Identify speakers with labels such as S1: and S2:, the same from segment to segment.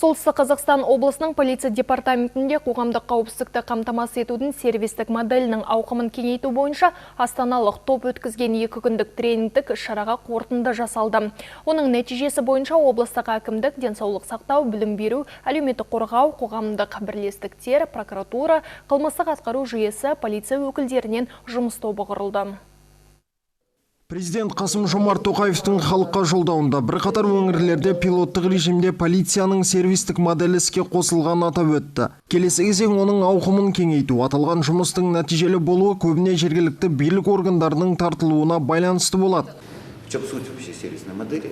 S1: Солтүстік Қазақстан облысының полиция департаментінде қоғамдық қауіпсіздікті қамтамасыз етудің сервистік моделінің ауқымын кеңейту бойынша астаналық топ өткізген 2 күндік тренингтік шараға қорытынды жасалды. Оның нәтижесі бойынша облыстық әкімдік, денсаулық сақтау, білім беру, әлеуметтік қорғау, қоғамдық бірлестіктер, прокуратура, қылмыстық атқару жүйесі, полиция өкілдерінен жұмыс тобы құрылды.
S2: Президент Қасым-Жомарт Тоқаевтың халыққа жолдауында бірқатар өңірлерде пилоттық режимде полицияның сервистік моделі іске қосылғанын атап өтті. Келесі кезең оның ауқымын кеңейту, аталған жұмыстың нәтижелі болуы көбіне жергілікті билік органдарының тартылуына байланысты болады.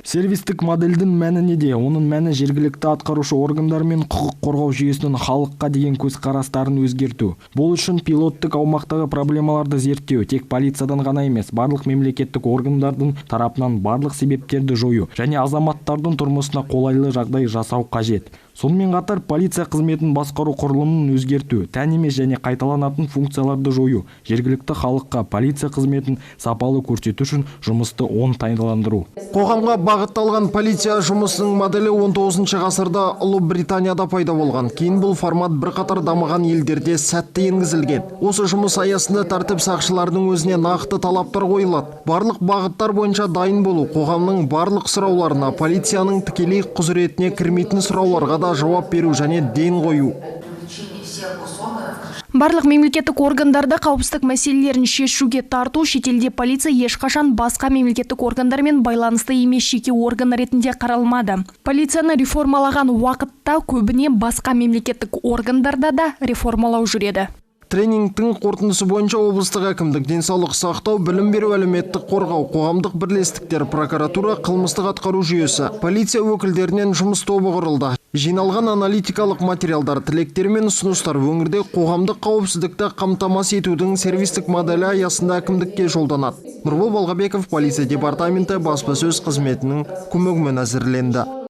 S3: Сервистік модельдің мәні неде? Оның мәні жергілікті атқарушы органдар мен құқық қорғау жүйесінің халыққа деген көзқарастарын өзгерту. Бұл үшін пилоттық аумақтағы проблемаларды зерттеу, тек полициядан ғана емес, барлық мемлекеттік органдардың тарапынан барлық себептерді жою және азаматтардың тұрмысына қолайлы жағдай жасау қажет. Сонымен қатар полиция қызметін басқару құрылымын өзгерту, тән емес және қайталанатын функцияларды жою, жергілікті халыққа полиция қызметін сапалы көрсету үшін жұмысты оңтайландыру.
S2: Қоғамға бағытталған полиция жұмысының моделі 19 ғасырда Ұлыбританияда пайда болған. Кейін бұл формат бірқатар дамыған елдерде сәтті енгізілген. Осы жұмыс аясында тәртіп сақшыларының өзіне нақты талаптар қойылады. Барлық бағыттар бойынша дайын болу, қоғамның барлық сұрауларына, полицияның тікелей құзыретіне кірмейтін сұрауларға да жауап беру және ден қою.
S1: Барлық мемлекеттік органдарда қауіпсіздік мәселелерін шешуге тарту, шетелде полиция ешқашан басқа мемлекеттік органдармен байланысты емес жеке орган ретінде қаралмады. Полицияны реформалаған уақытта көбіне басқа мемлекеттік органдарда да реформалау жүреді.
S2: Тренингтің қорытындысы бойынша облыстық әкімдік, денсаулық сақтау, білім беру, әлеуметтік қорғау, қоғамдық бірлестіктер, прокуратура, қылмыстық атқару жүйесі, полиция өкілдерінен жұмыс тобы құрылды. Жиналған аналитикалық материалдар, тілектер мен ұсыныстар өңірде қоғамдық қауіпсіздікті қамтамасыз етудің сервистік моделі аясында әкімдікке жолданады. Нұрбол Балғабеков, полиция департаменті баспасөз қызметінің көмегімен әзірленді.